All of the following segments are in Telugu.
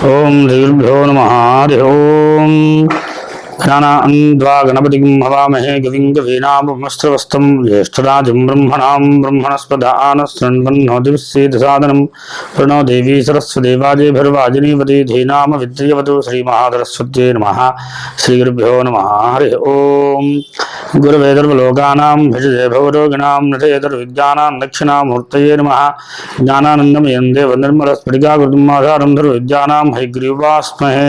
ఓం శ్రీగురుభ్యో నమః. హరి ఓం. జ్ఞానాన్వా గణపతిం హవామహే గవిం కవీనాముపమస్త్రవస్తం జ్యేష్ఠరాజం బ్రహ్మణాం బ్రహ్మణస్పదానస్సృణ్వన్నోతివిశ్చేదసాదనం ప్రణో దేవీ సరస్వదేవాజేభిర్వాజినీవతి ధీనామ విద్యవతు శ్రీమహాసరస్వత్యై నమః. శ్రీగురుభ్యో నమః. హరి ఓం. గురవే సర్వలోకానాం భిషజే భవరోగిణాం నటేతర్విద్యానాం దక్షిణామూర్తయే నమః. జ్ఞానానందమయం దేవ నిర్మలస్ఫటికాకృతిం ఆధారం సర్వవిద్యానాం హయగ్రీవాస్మహే.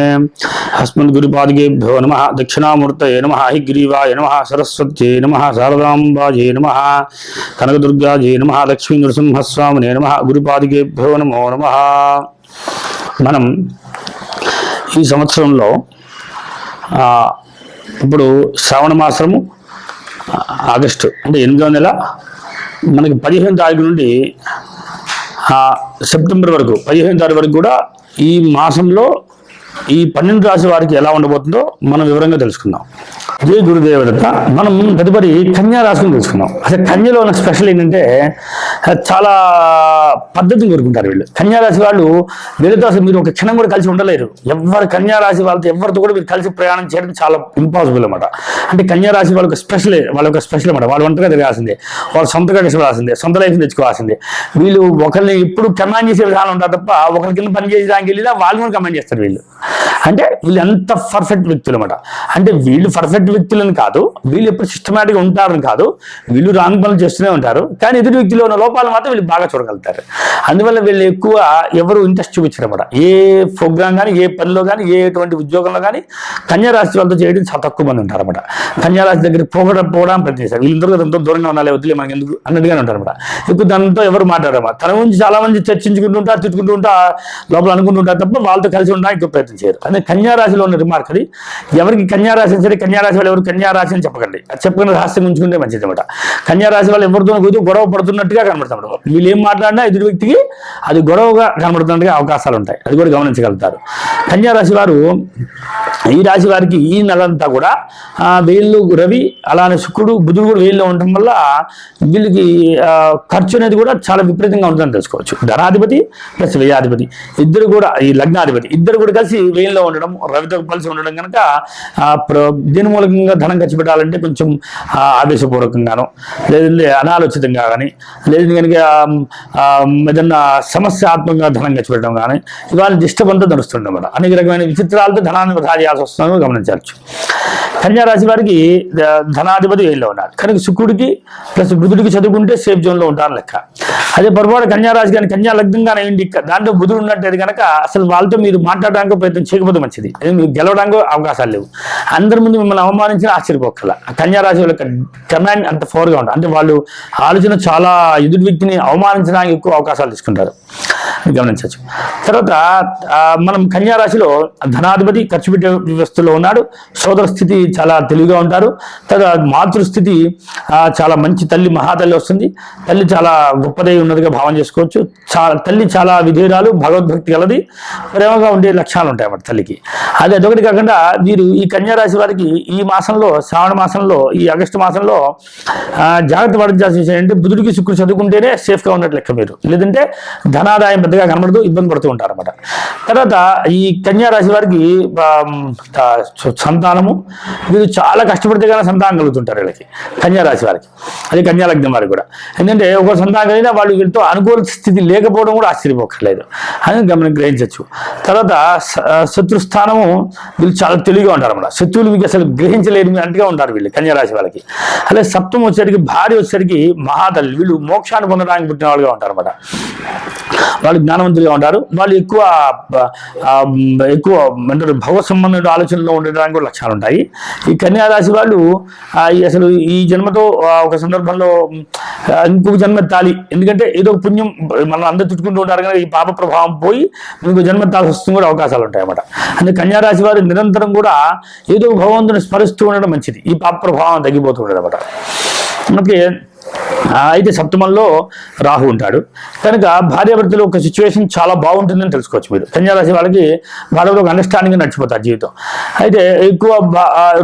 అస్మద్గురుపాదికేభ్యో నమః. దక్షిణామూర్తయే నమః. హయగ్రీవాయ నమః. సరస్వత్యై నమః. శారదాంబాజే నమః. కనకదుర్గాజే నమః. లక్ష్మీ నృసింహస్వామినే నమః. గురుపాదికేభ్యో నమో నమః. మనం ఈ సంవత్సరంలో ఇప్పుడు శ్రావణ మాసము ఆగస్టు అంటే 8వ నెల, మనకి 15వ తారీఖు నుండి సెప్టెంబర్ వరకు 15వ తారీఖు వరకు కూడా ఈ మాసంలో ఈ 12 రాశి వారికి ఎలా ఉండబోతుందో మనం వివరంగా తెలుసుకుందాం. జై గురుదేవదత్త. మనం తదుపరి కన్యా రాశిని తెలుసుకుందాం. అసలు కన్యలో ఉన్న స్పెషల్ ఏంటంటే చాలా పద్ధతిని కోరుకుంటారు వీళ్ళు. కన్యా రాశి వాళ్ళు వీళ్ళతో అసలు మీరు ఒక క్షణం కూడా కలిసి ఉండలేరు. ఎవరు కన్యా రాశి వాళ్ళతో ఎవరితో కూడా మీరు కలిసి ప్రయాణం చేయడం చాలా ఇంపాసిబుల్ అనమాట. అంటే కన్యా రాశి వాళ్ళకి స్పెషల్ అనమాట. వాళ్ళు ఒంటరిగా తిరగాల్సిందే, వాళ్ళు సొంతగా కష్టపడాల్సిందే, సొంత లైఫ్ తెచ్చుకోవాల్సిందే. వీళ్ళు ఒకరిని ఎప్పుడు కమాండ్ చేసే విధానం ఉంటారు తప్ప ఒకరి కింద పని చేసేదానికి వెళ్ళినా వాళ్ళు కూడా కమాండ్ చేస్తారు వీళ్ళు. అంటే వీళ్ళు ఎంత పర్ఫెక్ట్ వ్యక్తులు అనమాట. అంటే వీళ్ళు పర్ఫెక్ట్ వ్యక్తులని కాదు, వీళ్ళు ఎప్పుడు సిస్టమేటిక్గా ఉంటారని కాదు, వీళ్ళు రాంగ్ పనులు చేస్తూనే ఉంటారు. కానీ ఎదుటి వ్యక్తిలో ఉన్న లోపాలు మాత్రం వీళ్ళు బాగా చూడగలుగుతారు. అందువల్ల వీళ్ళు ఎక్కువ ఎవరు ఇంట్రెస్ట్ చూపించారు అనమాట. ఏ ప్రోగ్రామ్ కానీ, ఏ పనిలో కానీ, ఎటువంటి ఉద్యోగంలో కానీ కన్యా రాశి వాళ్ళతో చేయడం చాలా తక్కువ మంది ఉంటారు అనమాట. కన్యా రాశి దగ్గర పోవడానికి ప్రయత్నిస్తారు. వీళ్ళందరూ ఎంతో దూరంగా ఉండాలి, వద్దులే మనకి ఎందుకు అన్నట్టుగానే ఉంటారు అనమాట. ఎక్కువ దాంతో ఎవరు మాట్లాడరు. తన గురించి చాలా మంది చర్చించుకుంటుంటారు, తిట్టుకుంటూ ఉంటారు, లోపల అనుకుంటుంటారు తప్ప వాళ్ళతో కలిసి ఉండడానికి ఎక్కువ ప్రయత్నం చేయరు. అదే కన్యా రాశిలో ఉన్న రిమార్క్ అది. ఎవరికి కన్యా రాశి సరే, కన్యా రాశి వాళ్ళు ఎవరు కన్యా రాశి అని చెప్పకండి. అది చెప్పుకుని రహస్యం ఉంచుకుంటే మంచిది అనమాట. కన్యా రాశి వాళ్ళు ఎవరితో గొడవ పడుతున్నట్టుగా కనబడుతున్నారు. వీళ్ళు ఏం మాట్లాడినా ఎదుటి వ్యక్తికి అది గొడవగా కనబడుతున్నట్టుగా అవకాశాలు ఉంటాయి. అది కూడా గమనించగలుగుతారు. కన్యా రాశి వారు, ఈ రాశి వారికి ఈ నెలంతా కూడా వీళ్ళు రవి అలానే శుక్రుడు బుధుడు కూడా వీళ్ళలో ఉండటం వల్ల వీళ్ళకి ఖర్చు అనేది కూడా చాలా విపరీతంగా ఉంటుందని తెలుసుకోవచ్చు. ధనాధిపతి ప్లస్ వ్యయాధిపతి ఇద్దరు కూడా, ఈ లగ్నాధిపతి ఇద్దరు కూడా కలిసి వీళ్ళలో ఉండడం, రవితో కలిసి ఉండడం కనుక దీని మూలకంగా ధనం ఖర్చు పెట్టాలంటే కొంచెం ఆవేశపూర్వకంగాను, లేదంటే అనాలోచితంగా కానీ, లేదు కనుక ఏదన్నా సమస్యాత్మకంగా ధనం ఖర్చు పెట్టడం కానీ ఇవాళ డిస్టర్బ్ అంతా నడుస్తుండమాట. అనేక రకమైన విచిత్రాలతో ధనాన్ని వృధా చేయాల్సి వస్తుందో గమనించవచ్చు. కన్యా రాశి వారికి ధనాధిపతి వీళ్ళలో ఉన్నారు కనుక శుక్రుడికి ప్లస్ బుధుడికి చదువుకుంటే సేఫ్ జోన్లో ఉంటారు లెక్క. అదే పొరపాటు కన్యా రాశి కానీ కన్యా లగ్నంగానే ఏంటి దాంట్లో బుధుడు ఉన్నట్టు కనుక అసలు వాళ్ళతో మీరు మాట్లాడడానికి ప్రయత్నం చేయకపోతే మంచిది. మీరు గెలవడానికి అవకాశాలు లేవు. అందరి ముందు మిమ్మల్ని అవమానించిన ఆశ్చర్యపోకల. కన్యా రాశి వాళ్ళ కమాండ్ అంత ఫోర్గా ఉంటుంది. అంటే వాళ్ళు ఆలోచన చాలా ఎదుటి వ్యక్తిని అవమానించడానికి ఎక్కువ అవకాశాలు తీసుకుంటారు, గమనించవచ్చు. తర్వాత మనం కన్యా రాశిలో ధనాధిపతి ఖర్చు పెట్టే వ్యవస్థలో ఉన్నాడు. సోదర స్థితి చాలా తెలివిగా ఉంటారు. తర్వాత మాతృస్థితి చాలా మంచి తల్లి, మహాతల్లి వస్తుంది. తల్లి చాలా గొప్పదై ఉన్నదిగా భావన చేసుకోవచ్చు. తల్లి చాలా విధేయురాలు, భగవద్భక్తి గలది, ప్రేమగా ఉండే లక్షణాలు ఉంటాయి అన్నమాట తల్లికి. అదొకటి కాకుండా వీరు ఈ కన్యా రాశి వారికి ఈ మాసంలో, శ్రావణ మాసంలో, ఈ ఆగస్టు మాసంలో జాగ్రత్త పడించాల్సిన విషయం ఏంటంటే బుధుడికి శుక్రుడు చదువుకుంటేనే సేఫ్గా ఉన్నట్టు లెక్క. మీరు లేదంటే ధనాదాయం పెద్దగా కనబడదు, ఇబ్బంది పడుతూ ఉంటారు అన్నమాట. తర్వాత ఈ కన్యా రాశి వారికి సంతానము, వీరు చాలా కష్టపడితే కానీ సంతానం కలుగుతుంటారు వీళ్ళకి, కన్యా రాశి వారికి. అదే కన్యా లగ్నం వారికి కూడా. ఎందుకంటే ఒక సంతానం కలిగినా వాళ్ళు వీళ్ళతో అనుకూల స్థితి లేకపోవడం కూడా ఆశ్చర్యపోకర్లేదు అని గ్రహించవచ్చు. తర్వాత శత్రుస్థానము, వీళ్ళు చాలా తెలివిగా ఉంటారు అన్నమాట. శత్రువులు మీకు అసలు గ్రహించలేరు అంటగా ఉంటారు వీళ్ళు కన్యా రాశి వాళ్ళకి. అలాగే సప్తమం వచ్చేసరికి, భార్య వచ్చేసరికి మహాతల్లి, వీళ్ళు మోక్షాన్ని పొందడానికి పుట్టిన వాళ్ళుగా ఉంటారు అన్నమాట. వాళ్ళు జ్ఞానవంతులుగా ఉంటారు. వాళ్ళు ఎక్కువ అంటే భగవత్ సంబంధమైన ఆలోచనలో ఉండడానికి కూడా లక్ష్యాలు ఉంటాయి. ఈ కన్యా రాశి వాళ్ళు అసలు ఈ జన్మతో ఒక సందర్భంలో ఇంకొక జన్మ ఎత్తాలి, ఎందుకంటే ఏదో పుణ్యం మనం అందరూ చుట్టుకుంటూ ఉంటారు కనుక ఈ పాప ప్రభావం పోయి ఇంకొక జన్మ ఎత్తాల్సి వస్తుంది కూడా అవకాశాలు ఉంటాయి అన్నమాట. అంటే కన్యా రాశి వారు నిరంతరం కూడా ఏదో భగవంతుని స్మరిస్తూ ఉండడం మంచిది. ఈ పాప ప్రభావం తగ్గిపోతూ ఉండదు అన్నమాట. మనకి అయితే సప్తమంలో రాహు ఉంటాడు కనుక భార్యాభర్తలు ఒక సిచ్యువేషన్ చాలా బాగుంటుందని తెలుసుకోవచ్చు. మీరు కన్యారాశి వాళ్ళకి వాళ్ళలో ఒక అండర్స్టాండింగ్ నడిచిపోతారు జీవితం. అయితే ఎక్కువ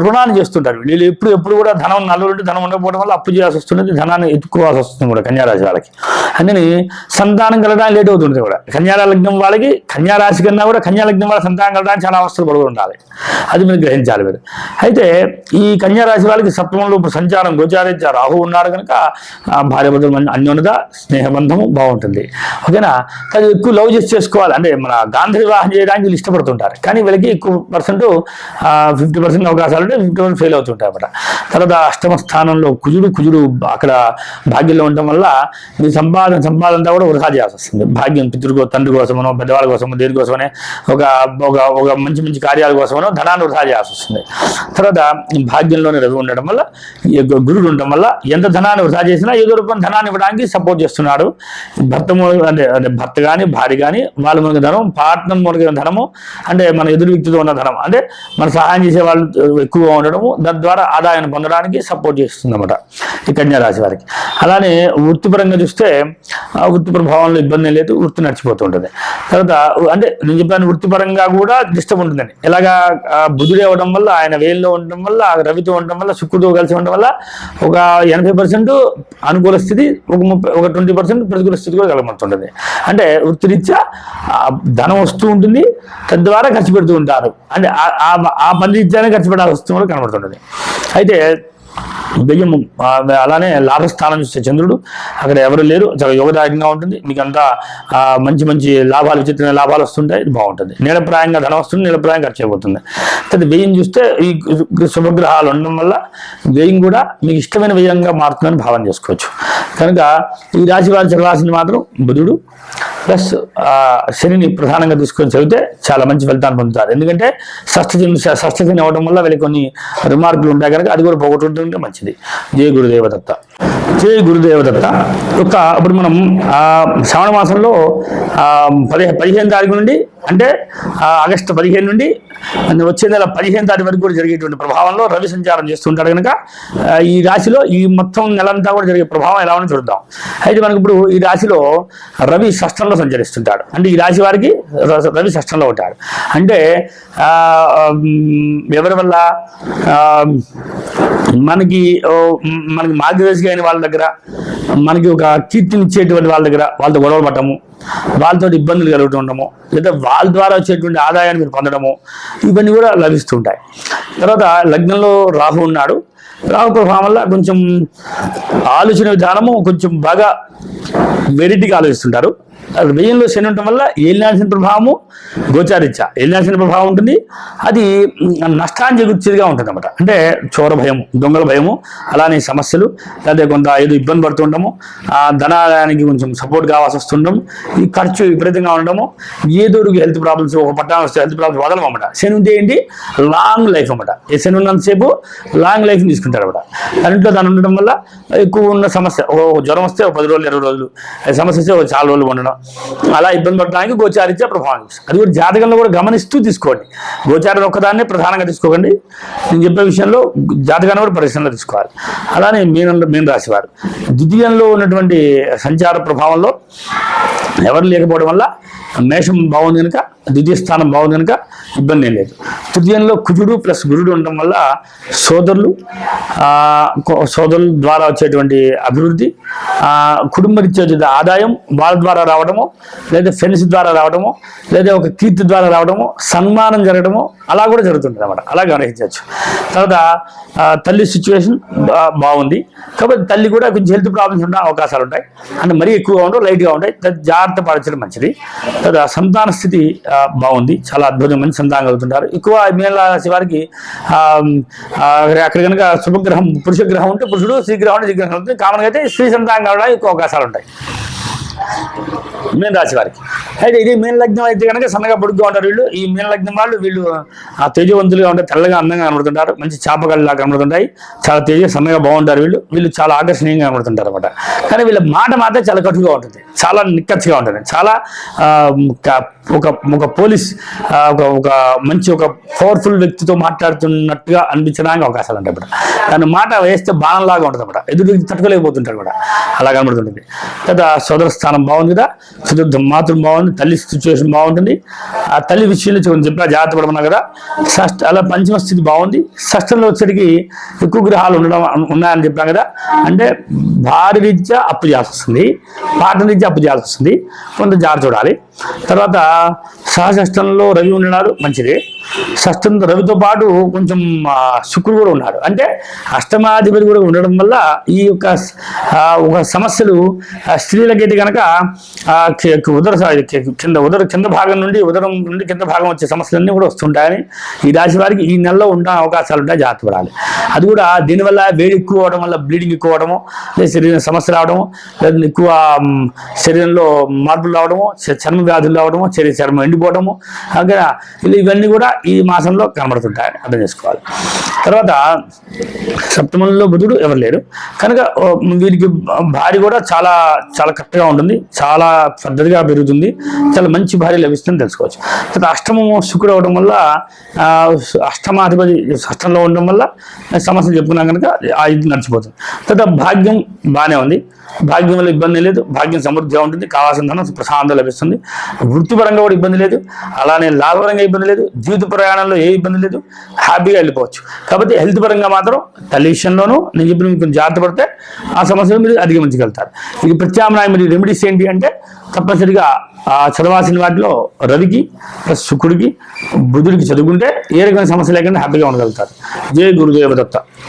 రుణాన్ని చేస్తుంటారు వీళ్ళు ఎప్పుడు కూడా ధనం నల్లుంటే ధనం ఉండకపోవడం వల్ల అప్పు చేయాల్సి వస్తుంది, ధనాన్ని ఎత్తుకోవాల్సి వస్తుంది కూడా కన్యారాశి వాళ్ళకి. అందుకని సంతానం కలగడానికి లేట్ అవుతుంది కూడా. కన్యాలగ్నం వాళ్ళకి కన్యారాశి కన్నా కూడా కన్యాలగ్నం వాళ్ళ సంతానం కలగడానికి చాలా అవస్థలు పడుతూ ఉండాలి, అది మీరు గ్రహించాలి మీరు. అయితే ఈ కన్యారాశి వాళ్ళకి సప్తమంలో ఇప్పుడు సంచారం గోచారించ రాహు ఉన్నాడు కనుక భార్యాభర్తలు అన్యోన్యత స్నేహబంధము బాగుంటుంది. ఓకేనా. కానీ ఎక్కువ లవ్ చేసుకోవాలి అంటే మన గాంధీ వివాహం చేయడానికి వీళ్ళు ఇష్టపడుతుంటారు, కానీ వీళ్ళకి ఎక్కువ పర్సెంట్ 50% అవకాశాలు ఉంటే 50% ఫెయిల్ అవుతుంటాయి అన్నమాట. తర్వాత అష్టమ స్థానంలో కుజుడు అక్కడ భాగ్యంలో ఉండటం వల్ల మీ సంపాదన కూడా వృధా చేయాల్సి వస్తుంది. భాగ్యం తండ్రి కోసమనో పెద్దవాళ్ళ కోసమో దేనికోసమనే ఒక మంచి కార్యాల కోసమనో ధనాన్ని వృధా చేయాల్సి వస్తుంది. తర్వాత భాగ్యంలోనే రవి ఉండడం వల్ల గురుడు ఉండడం వల్ల ఎంత ధనాన్ని వృధా చేసినా ఏదో రూపం ధనాన్ని ఇవ్వడానికి సపోర్ట్ చేస్తున్నాడు. భర్త కానీ భార్య కానీ వాళ్ళ మూలక ధనం, పార్ట్నర్ మూలక ధనము, అంటే మన ఎదురు వ్యక్తితో ఉన్న ధనం, అంటే మన సహాయం చేసే వాళ్ళు ఎక్కువగా ఉండడము, దాని ద్వారా ఆదాయాన్ని పొందడానికి సపోర్ట్ చేస్తుంది అన్నమాట ఈ కన్యారాశి వారికి. అలానే వృత్తిపరంగా చూస్తే వృత్తి ప్రభావంలో ఇబ్బంది లేదు, వృత్తి నడిచిపోతుంటుంది. తర్వాత అంటే నేను చెప్పాను వృత్తిపరంగా కూడా డిస్టర్బ్ ఉంటుందని. ఎలాగా బుధుడు అవ్వడం వల్ల, ఆయన వేల్లో ఉండడం వల్ల, రవితో ఉండడం వల్ల, శుక్రుడితో కలిసి ఉండడం వల్ల ఒక 80% అనుకూల స్థితి, ఒక 20% ప్రతికూల స్థితి కూడా కలగబడుతుంటుంది. అంటే వృత్తిరీత్యా ధనం వస్తూ ఉంటుంది, తద్వారా ఖర్చు పెడుతూ ఉంటారు. అంటే ఆ పని రీత్యానే ఖర్చు పెట్టాల్సి వస్తూ కూడా కనబడుతుంటుంది. అయితే వ్యయం అలానే లాభస్థానం చూస్తే చంద్రుడు, అక్కడ ఎవరు లేరు, చాలా యోగదాయకంగా ఉంటుంది. మీకు అంతా మంచి లాభాలు, విచిత్రమైన లాభాలు వస్తుంటాయి, ఇది బాగుంటుంది. నీలప్రాయంగా ధనం వస్తుంది, నీలప్రాయంగా ఖర్చు అయిపోతుంది. అయితే వ్యయం చూస్తే ఈ శుభగ్రహాలు ఉండడం వల్ల వ్యయం కూడా మీకు ఇష్టమైన వ్యయంగా మారుతుందని భావన చేసుకోవచ్చు. కనుక ఈ రాశి వారి చరరాశిని మాత్రం బుధుడు ప్లస్ శనిని ప్రధానంగా తీసుకొని చదివితే చాలా మంచి ఫలితాన్ని పొందుతారు. ఎందుకంటే షష్ఠశని అవ్వడం వల్ల వీళ్ళకి కొన్ని రిమార్కులు ఉంటాయి కనుక అది కూడా పోగొట్టుకుంటే మంచిది. జయ గురుదేవదత్త. జయ గురుదేవదత్త. ఇప్పుడు మనం శ్రావణ మాసంలో 15 తారీఖు నుండి, అంటే ఆగస్టు 15 నుండి వచ్చే నెల 15 తారీఖు వరకు కూడా జరిగేటువంటి ప్రభావంలో రవి సంచారం చేస్తుంటాడు కనుక ఈ రాశిలో ఈ మొత్తం నెలంతా కూడా జరిగే ప్రభావం ఎలా ఉందో చూద్దాం. అయితే మనకి ఇప్పుడు ఈ రాశిలో రవి షష్ఠంలో సంచరిస్తుంటాడు. అంటే ఈ రాశి వారికి రవి షష్ఠంలో ఉంటాడు. అంటే ఎవరి వల్ల మనకి మార్గదర్శి అయిన వాళ్ళ దగ్గర, మనకి ఒక కీర్తిని ఇచ్చేటువంటి వాళ్ళ దగ్గర వాళ్ళతో గొడవలు పట్టము, వాళ్ళతో ఇబ్బందులు కలుగుతుండము, లేదా వాళ్ళ ద్వారా వచ్చేటువంటి ఆదాయాన్ని మీరు పొందడము, ఇవన్నీ కూడా లభిస్తుంటాయి. తర్వాత లగ్నంలో రాహు ఉన్నాడు. రాహు ప్రభావం వల్ల కొంచెం ఆలోచన విధానము కొంచెం బాగా వెరైటీగా ఆలోచిస్తుంటారు. వ్యయంలో శని ఉండటం వల్ల ఏలినాల్సిన ప్రభావము గోచారిత్య ఏలినాల్సిన ప్రభావం ఉంటుంది. అది నష్టాన్ని చేకూర్చేదిగా ఉంటుంది అన్నమాట. అంటే చోర భయము, దొంగల భయము, అలానే సమస్యలు, లేదా కొంత ఏదో ఇబ్బంది పడుతుండము, ధనానికి కొంచెం సపోర్ట్ కావాల్సి వస్తుండము, ఈ ఖర్చు విపరీతంగా ఉండడము, ఏదో హెల్త్ ప్రాబ్లమ్స్, ఒక పట్టణం వస్తే హెల్త్ ప్రాబ్లమ్స్ వదలం అన్నమాట. శని ఉంటే ఏంటి లాంగ్ లైఫ్ అన్నమాట. ఈ శని ఉన్నంతసేపు లాంగ్ లైఫ్ తీసుకుంటారు అన్నమాట. దాంట్లో దాని ఉండడం వల్ల ఎక్కువ ఉన్న సమస్య, జ్వరం వస్తే 10 రోజులు 20 రోజులు, సమస్య వస్తే చాలా రోజులు ఉండడం, అలా ఇబ్బంది పడడానికి గోచారిత్య ప్రభావం. అది కూడా జాతకంలో కూడా గమనిస్తూ తీసుకోండి. గోచారం ఒక్కదాన్నే ప్రధానంగా తీసుకోకండి. నేను చెప్పే విషయంలో జాతకాన్ని కూడా పరిశ్రమలో తీసుకోవాలి. అలానే మీన రాశి వారు ద్వితీయంలో ఉన్నటువంటి సంచార ప్రభావంలో ఎవరు లేకపోవడం వల్ల మేషం బాగుంది కనుక, ద్వితీయ స్థానం బాగుంది కనుక ఇబ్బంది ఏం లేదు. తృతీయంలో కుజుడు ప్లస్ గురుడు ఉండడం వల్ల సోదరుల ద్వారా వచ్చేటువంటి అభివృద్ధి, కుటుంబరీత్యా ఆదాయం వాళ్ళ ద్వారా రావడము, లేదా ఫ్రెండ్స్ ద్వారా రావడము, లేదా ఒక కీర్తి ద్వారా రావడము, సన్మానం జరగడము, అలా కూడా జరుగుతుంది అన్నమాట. అలా గ్రహించవచ్చు. తర్వాత తల్లి సిచ్యువేషన్ బాగుంది కాబట్టి తల్లి కూడా కొంచెం హెల్త్ ప్రాబ్లమ్స్ ఉండే అవకాశాలు ఉంటాయి. అంటే మరీ ఎక్కువగా ఉండవు, లైట్గా ఉంటాయి, జాగ్రత్త పరచడం మంచిది. తర్వాత సంతాన స్థితి బాగుంది, చాలా అద్భుతమైన సంతానం కలుగుతుంటారు. ఎక్కువ మీన రాశి వారికి అక్కడ కనుక శుభగ్రహం పురుష గ్రహం ఉంటే పురుషుడు, స్త్రీ గ్రహం ఉంటే స్త్రీ గ్రహం ఉంటుంది. కామన్గా అయితే స్త్రీ సంతానం కావడానికి ఎక్కువ అవకాశాలు ఉంటాయి మీన రాశి వారికి. అయితే ఇది మీన లగ్నం అయితే కనుక సన్నగా పొడుగ్గా ఉంటారు వీళ్ళు. ఈ మీన లగ్నం వాళ్ళు వీళ్ళు తేజవంతులుగా ఉంటారు, తెల్లగా అందంగా కనబడుతుంటారు, మంచి చేపగల్లా కనబడుతుంటాయి, చాలా సన్నగా బాగుంటారు వీళ్ళు. వీళ్ళు చాలా ఆకర్షణీయంగా కనబడుతుంటారు అనమాట. కానీ వీళ్ళ మాట మాత్రం చాలా కటుగా ఉంటుంది, చాలా నిక్కచ్చిగా ఉంటుంది, చాలా ఒక పోలీస్ ఒక మంచి ఒక పవర్ఫుల్ వ్యక్తితో మాట్లాడుతున్నట్టుగా అనిపించడానికి అవకాశాలు ఉంటాయి అన్నమాట. దాని మాట వేస్తే బాణంలాగా ఉంటుంది అన్నమాట, ఎదురు తట్టుకోలేకపోతుంటారు కూడా, అలా కనబడుతుంటుంది. కదా సోదర స్థానం బాగుంది కదా, చతుర్థ మాతృం బాగుంది, తల్లి సిచ్యువేషన్ బాగుంటుంది. ఆ తల్లి విషయంలో కొంచెం చెప్పినా జాగ్రత్త పడమన్నా కదా. అలా పంచమ స్థితి బాగుంది. షష్ఠంలో వచ్చేటికి ఎక్కువ గ్రహాలు ఉన్నాయని చెప్పాం కదా, అంటే భారీ రీత్యా అప్పు చేయాల్సి వస్తుంది, పాఠ రీత్యా అప్పు చేయాల్సి వస్తుంది, కొంత జాగ్రత్త చూడాలి. తర్వాత సహషష్టంలో రవి ఉన్నాడు, మంచిది. షష్టంతో రవితో పాటు కొంచెం శుక్రుడు కూడా ఉన్నాడు, అంటే అష్టమాధిపతి కూడా ఉండడం వల్ల ఈ యొక్క సమస్యలు స్త్రీలకైతే కనుక కింద భాగం నుండి ఉదరం నుండి కింద భాగం వచ్చే సమస్యలన్నీ కూడా వస్తుంటాయని ఈ రాశి వారికి ఈ నెలలో ఉండే అవకాశాలు ఉంటాయి, జాగ్రత్త పడాలి. అది కూడా దీనివల్ల వేడి ఎక్కువ అవడం వల్ల బ్లీడింగ్ ఎక్కువ అవడము, లేదా శరీరం సమస్య రావడము, లేదా ఎక్కువ శరీరంలో మార్పులు రావడము, చర్మ వ్యాధులు రావడము, చర్మం ఎండిపోవడము, ఇవన్నీ కూడా ఈ మాసంలో కనబడుతుంటాయని అర్థం చేసుకోవాలి. తర్వాత సప్తమంలో బుధుడు ఎవరు లేరు కనుక వీరికి భార్య కూడా చాలా చాలా కరెక్ట్గా ఉంటుంది, చాలా పద్ధతిగా పెరుగుతుంది, చాలా మంచి భార్య లభిస్తుందని తెలుసుకోవచ్చు. తర్వాత అష్టమము శుక్రుడు అవడం వల్ల అష్టమాధిపతి అష్టంలో ఉండడం వల్ల సమస్యలు చెప్పుకున్నాం కనుక ఇది నడిచిపోతుంది. తర్వాత భాగ్యం బాగానే ఉంది, భాగ్యం వల్ల ఇబ్బంది లేదు, భాగ్యం సమృద్ధిగా ఉంటుంది, కావాల్సిన ధనం ప్రశాంతంగా లభిస్తుంది, వృత్తిపరంగా కూడా ఇబ్బంది లేదు, అలానే లాభపరంగా ఇబ్బంది లేదు, జీవిత ప్రయాణంలో ఏ ఇబ్బంది లేదు, హ్యాపీగా వెళ్ళిపోవచ్చు. కాబట్టి హెల్త్ పరంగా మాత్రం తల్లి విషయంలోనూ నేను చెప్పిన మీకు జాగ్రత్త పడితే ఆ సమస్యలు మీరు అధిగమించగలుగుతారు. ఇది ప్రత్యామ్నాయం మీరు రెమెడీస్ ఏంటి అంటే తప్పనిసరిగా చదవాల్సిన వాటిలో రవికి ప్లస్ శుక్రుడికి బుధుడికి చదువుకుంటే ఏ రకమైన సమస్య లేకుండా హ్యాపీగా ఉండగలుగుతారు. జై గురుదేవ దత్త.